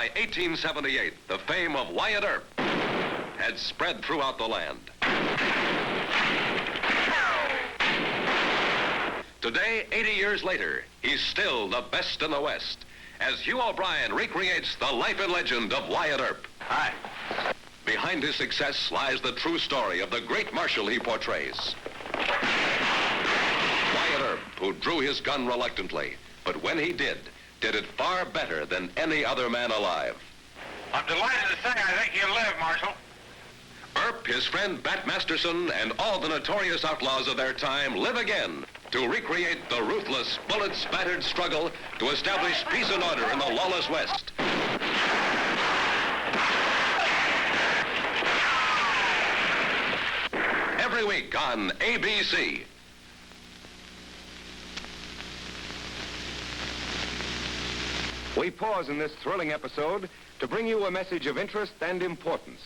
by 1878, the fame of Wyatt Earp had spread throughout the land. Today, 80 years later, he's still the best in the West, as Hugh O'Brien recreates the life and legend of Wyatt Earp. Hi. Behind his success lies the true story of the great marshal he portrays. Wyatt Earp, who drew his gun reluctantly, but when he did it far better than any other man alive. I'm delighted to say I think he'll live, Marshal. Earp, his friend Bat Masterson, and all the notorious outlaws of their time live again to recreate the ruthless, bullet-spattered struggle to establish peace and order in the lawless West. Every week on ABC. We pause in this thrilling episode to bring you a message of interest and importance.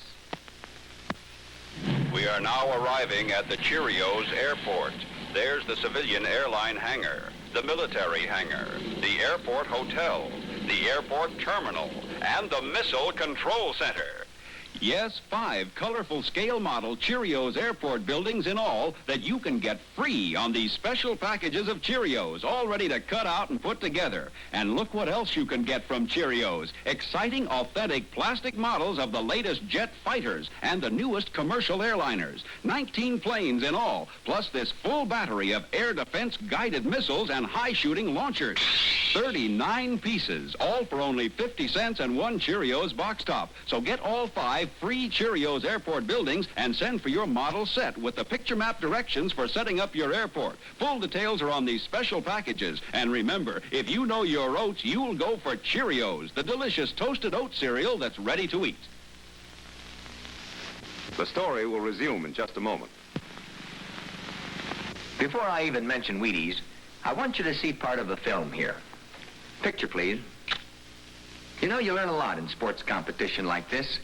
We are now arriving at the Cheerios airport. There's the civilian airline hangar, the military hangar, the airport hotel, the airport terminal, and the missile control center. Yes, 5 colorful scale model Cheerios airport buildings in all that you can get free on these special packages of Cheerios, all ready to cut out and put together. And look what else you can get from Cheerios. Exciting, authentic plastic models of the latest jet fighters and the newest commercial airliners. 19 planes in all, plus this full battery of air defense guided missiles and high-shooting launchers. 39 pieces, all for only 50 cents and 1 Cheerios box top. So get all 5 free Cheerios airport buildings and send for your model set with the picture map directions for setting up your airport. Full details are on these special packages. And remember, if you know your oats, you'll go for Cheerios, the delicious toasted oat cereal that's ready to eat. The story will resume in just a moment. Before I even mention Wheaties, I want you to see part of the film here. Picture, please. You know, you learn a lot in sports competition like this.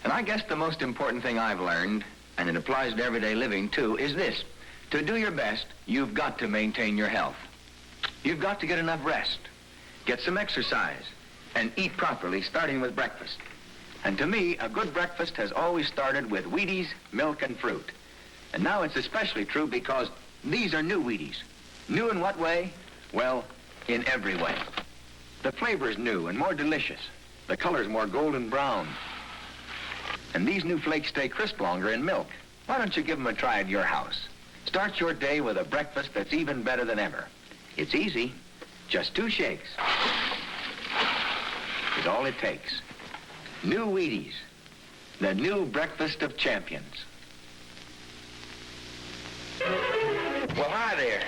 And I guess the most important thing I've learned, and it applies to everyday living too, is this. To do your best, you've got to maintain your health. You've got to get enough rest, get some exercise, and eat properly, starting with breakfast. And to me, a good breakfast has always started with Wheaties, milk, and fruit. And now it's especially true because these are new Wheaties. New in what way? Well, in every way. The flavor's new and more delicious. The color's more golden brown. And these new flakes stay crisp longer in milk. Why don't you give them a try at your house? Start your day with a breakfast that's even better than ever. It's easy. Just 2 shakes is all it takes. New Wheaties, the new breakfast of champions. Well, hi there.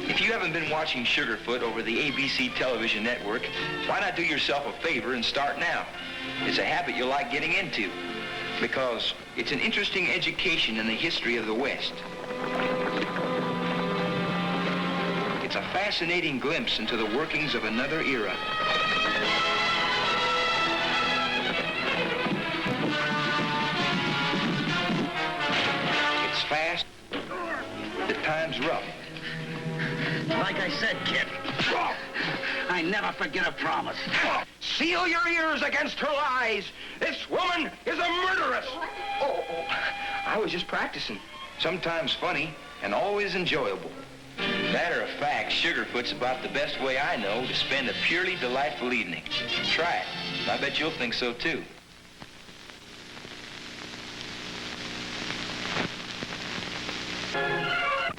If you haven't been watching Sugarfoot over the ABC television network, why not do yourself a favor and start now? It's a habit you'll like getting into because it's an interesting education in the history of the West. It's a fascinating glimpse into the workings of another era. It's fast, at times rough. Like I said, kid, I never forget a promise. Seal your ears against her lies. This woman is a murderess. Oh, I was just practicing. Sometimes funny and always enjoyable. Matter of fact, Sugarfoot's about the best way I know to spend a purely delightful evening. Try it. I bet you'll think so, too.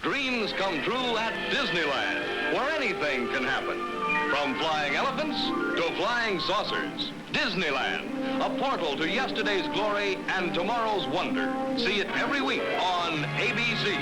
Dreams come true at Disneyland, where anything can happen. From flying elephants to flying saucers. Disneyland, a portal to yesterday's glory and tomorrow's wonder. See it every week on ABC.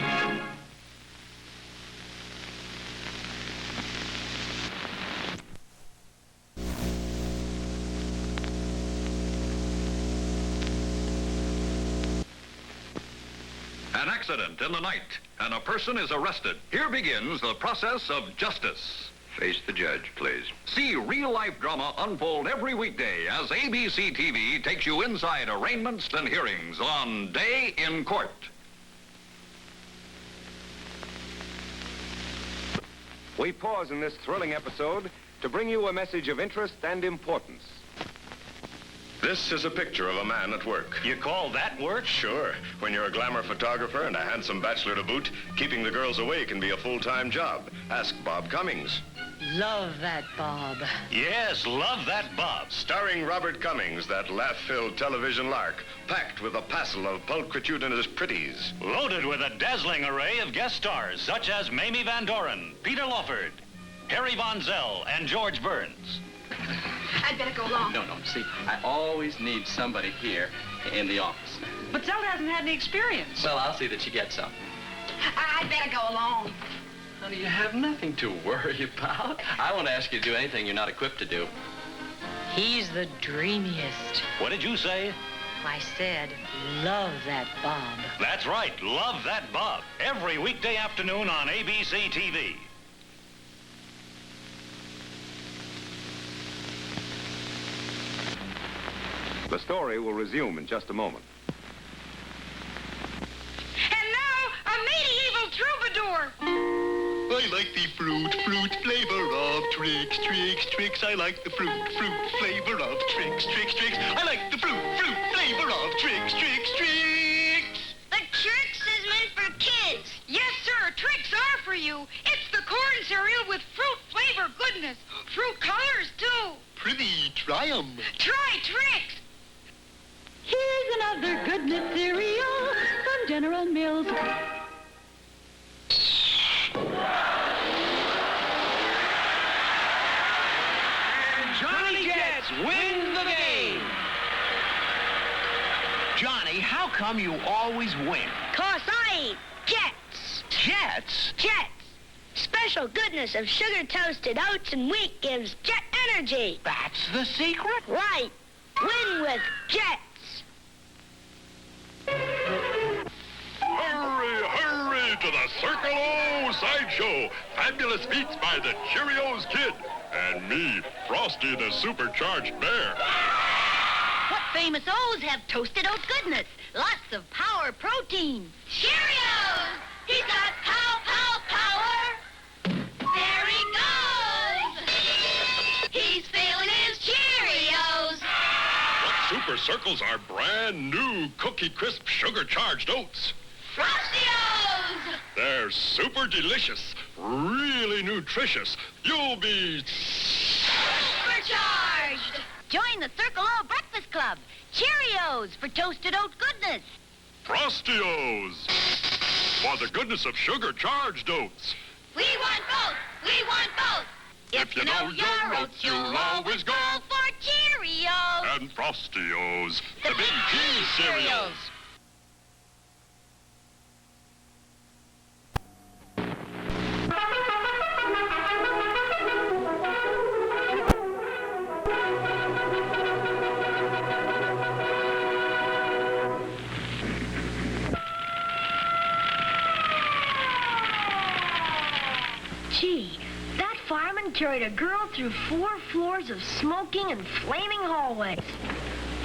An accident in the night, and a person is arrested. Here begins the process of justice. Face the judge, please. See real-life drama unfold every weekday as ABC TV takes you inside arraignments and hearings on Day in Court. We pause in this thrilling episode to bring you a message of interest and importance. This is a picture of a man at work. You call that work? Sure. When you're a glamour photographer and a handsome bachelor to boot, keeping the girls away can be a full-time job. Ask Bob Cummings. Love that Bob. Yes, love that Bob. Starring Robert Cummings, that laugh-filled television lark, packed with a passel of pulchritudinous pretties. Loaded with a dazzling array of guest stars, such as Mamie Van Doren, Peter Lawford, Harry Von Zell, and George Burns. I'd better go along. No, see, I always need somebody here in the office. But Zelda hasn't had any experience. Well, I'll see that she gets some. I'd better go along. Honey, you have nothing to worry about. I won't ask you to do anything you're not equipped to do. He's the dreamiest. What did you say? I said, love that Bob. That's right, love that Bob. Every weekday afternoon on ABC TV. The story will resume in just a moment. And now, a medieval troubadour. I like the fruit flavor of Trix. I like the fruit flavor of Trix. I like the fruit flavor of Trix. The Trix is meant for kids. Yes, sir, Trix are for you. It's the corn cereal with fruit flavor goodness. Fruit colors, too. Prithee, try 'em. Try Trix. Here's another goodness cereal from General Mills. Johnny Jets win the game. Johnny, how come you always win? 'Cause I eat Jets. Jets? Jets. Special goodness of sugar-toasted oats and wheat gives Jet energy. That's the secret? Right. Win with Jets. Hurry to the Circle O Sideshow. Fabulous feats by the Cheerios Kid. And me, Frosty the Supercharged Bear. What famous O's have toasted oat goodness? Lots of power protein. Cheerios! He's got power. There he goes! He's feeling his Cheerios. What Super Circles are brand new Cookie Crisp Sugar-Charged Oats. Frostios! They're super delicious, really nutritious. You'll be Supercharged! Join the Circle O Breakfast Club. Cheerios for toasted oat goodness. Frostios for the goodness of sugar-charged oats. We want both. We want both. If you know your oats, you'll always go for Cheerios. And Frostios, the Big G cereals. Gee, that fireman carried a girl through 4 floors of smoking and flaming hallways.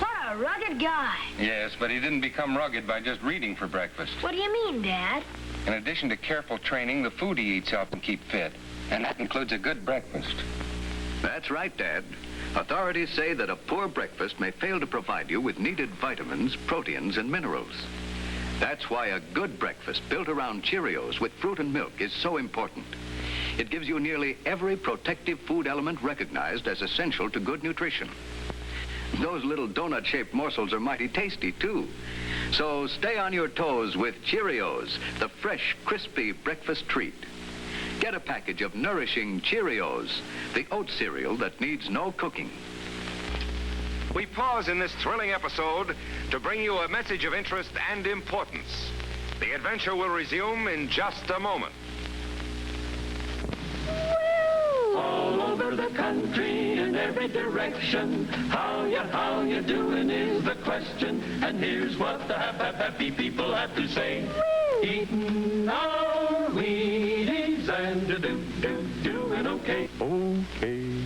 What a rugged guy. Yes, but he didn't become rugged by just reading for breakfast. What do you mean, Dad? In addition to careful training, the food he eats helps him keep fit. And that includes a good breakfast. That's right, Dad. Authorities say that a poor breakfast may fail to provide you with needed vitamins, proteins, and minerals. That's why a good breakfast built around Cheerios with fruit and milk is so important. It gives you nearly every protective food element recognized as essential to good nutrition. Those little donut-shaped morsels are mighty tasty, too. So stay on your toes with Cheerios, the fresh, crispy breakfast treat. Get a package of nourishing Cheerios, the oat cereal that needs no cooking. We pause in this thrilling episode to bring you a message of interest and importance. The adventure will resume in just a moment. All over the country in every direction, how you doing is the question. And here's what the happy people have to say. Eating our Wheaties and doing okay. Okay.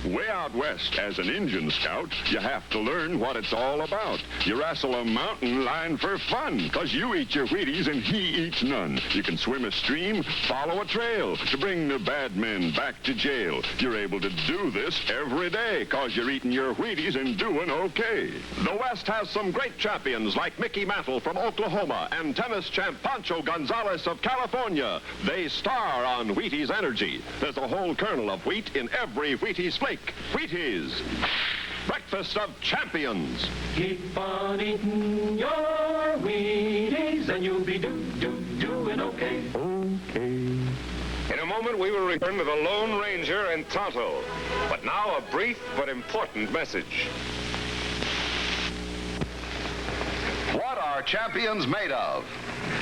Way out west, as an Indian scout, you have to learn what it's all about. You wrestle a mountain lion for fun, 'cause you eat your Wheaties and he eats none. You can swim a stream, follow a trail to bring the bad men back to jail. You're able to do this every day, 'cause you're eating your Wheaties and doing okay. The West has some great champions like Mickey Mantle from Oklahoma and tennis champ Pancho Gonzalez of California. They star on Wheaties Energy. There's a whole kernel of wheat in every Wheaties flake. Wheaties, breakfast of champions. Keep on eating your Wheaties and you'll be doing okay. In a moment, we will return to the Lone Ranger and Tonto. But now, a brief but important message. What are champions made of?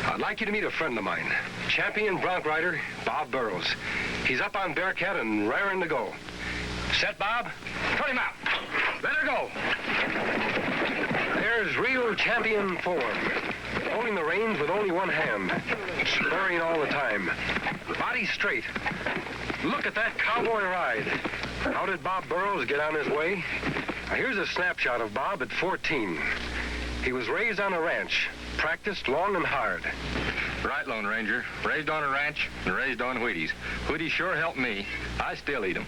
I'd like you to meet a friend of mine, champion bronc rider Bob Burrows. He's up on Bearcat and raring to go. Set, Bob? Cut him out. Let her go. There's real champion form. Holding the reins with only one hand. Spurring all the time. Body straight. Look at that cowboy ride. How did Bob Burrows get on his way? Now, here's a snapshot of Bob at 14. He was raised on a ranch. Practiced long and hard. Right, Lone Ranger. Raised on a ranch and raised on Wheaties. Wheaties sure helped me. I still eat them.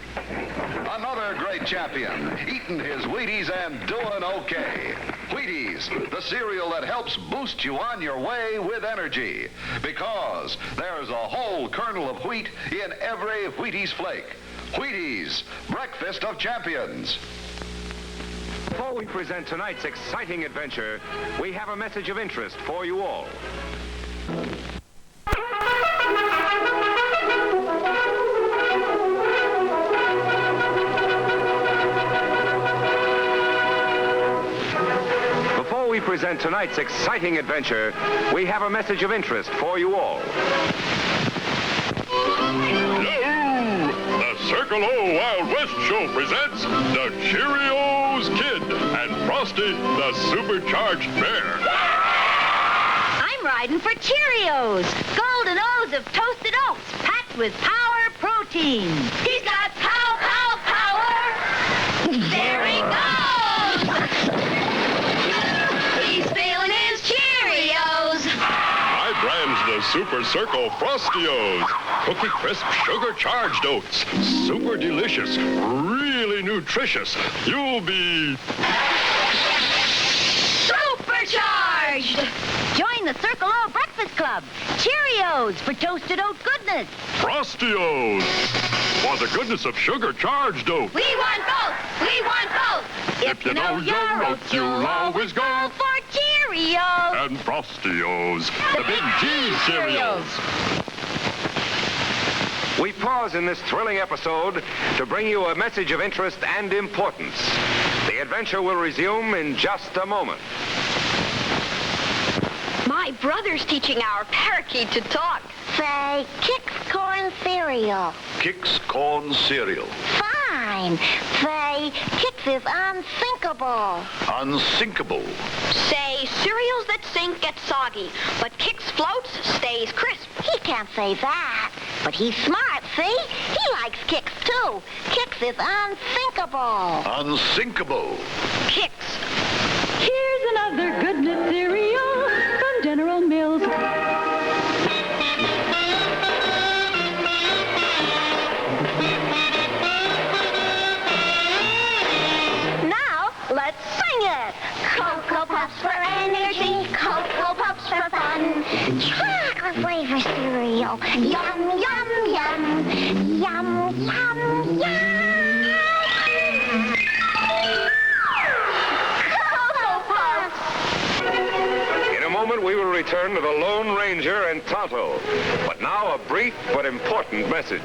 Another great champion, eating his Wheaties and doing okay. Wheaties, the cereal that helps boost you on your way with energy. Because there's a whole kernel of wheat in every Wheaties flake. Wheaties, breakfast of champions. Before we present tonight's exciting adventure, we have a message of interest for you all. Before we present tonight's exciting adventure, we have a message of interest for you all. The Circle O Wild West Show presents the Cheerios Kid and Frosty the Supercharged Bear. I'm riding for Cheerios. Golden O's of toasted oats packed with power protein. He's got power. There he goes. He's feeling his Cheerios. My brand's the Super Circle Frostios. Cookie crisp, sugar-charged oats. Super delicious, really nutritious. You'll be... Supercharged! Join the Circle O Breakfast Club. Cheerios for toasted oat goodness. Frostios for the goodness of sugar-charged oats. We want both. If you know your oats, you'll always go for Cheerios. And Frostios, the big cheese cereals. We pause in this thrilling episode to bring you a message of interest and importance. The adventure will resume in just a moment. My brother's teaching our parakeet to talk. Say, Kix corn cereal. Kix Corn Cereal. Fine. Say, Kix is unsinkable. Unsinkable. Say, cereals that sink get soggy, but Kix floats stays crisp. He can't say that. But he's smart, see? He likes Kix, too. Kix is unsinkable. Unsinkable. Kix. Here's another goodness cereal from General Mills. Now, let's sing it. Cocoa Puffs for energy, Cocoa Puffs for fun. Chocolate flavor cereal. Yum, yum, yum. Yum, yum, yum. Cocoa Puffs. In a moment, we will return to the Lone Ranger and Tonto. But now, a brief but important message.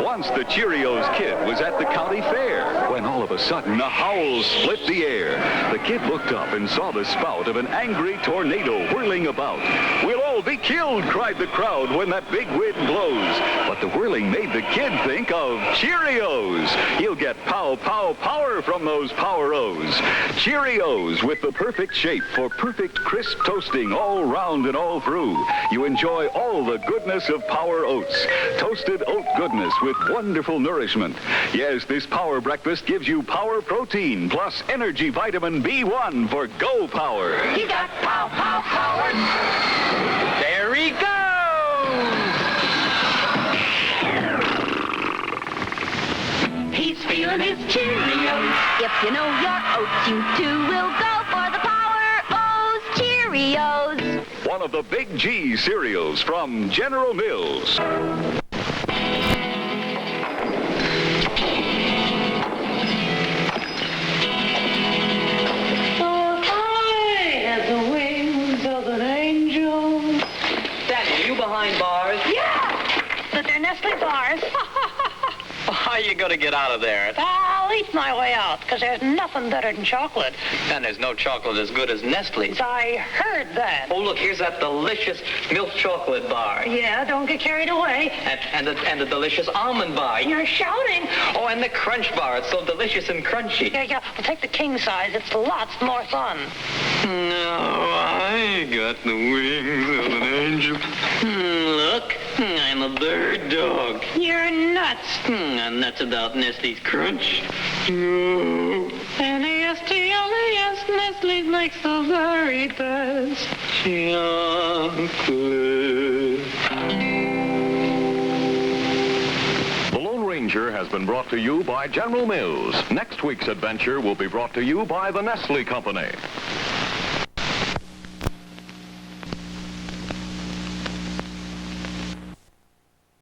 Once the Cheerios Kid was at the county fair when all of a sudden a howl split the air. The kid looked up and saw the spout of an angry tornado whirling about. We'll I'll be killed, cried the crowd when that big wind blows. But the whirling made the kid think of Cheerios. He'll get pow, pow, power from those Power-O's. Cheerios with the perfect shape for perfect crisp toasting all round and all through. You enjoy all the goodness of Power Oats. Toasted oat goodness with wonderful nourishment. Yes, this Power Breakfast gives you power protein plus energy vitamin B1 for Go Power. He got pow, pow, power. There he goes. He's feeling his Cheerios. If you know your oats, you too will go for the Power-O's Cheerios. One of the Big G cereals from General Mills. Behind bars? Yeah, but they're Nestle bars. How are you going to get out of there? I'll eat my way out, because there's nothing better than chocolate. And there's no chocolate as good as Nestle's. I heard that. Oh, look, here's that delicious milk chocolate bar. Yeah, don't get carried away. And the delicious almond bar. You're shouting. Oh, and the crunch bar. It's so delicious and crunchy. Yeah, we'll take the king size. It's lots more fun. No, I got the wings of an angel. Look, I'm a bird dog. You're nuts. I'm nuts about Nestle's crunch. N-A-S-T-L-E-S, Nestle makes the very best chocolate. The Lone Ranger has been brought to you by General Mills. Next week's adventure will be brought to you by the Nestle Company.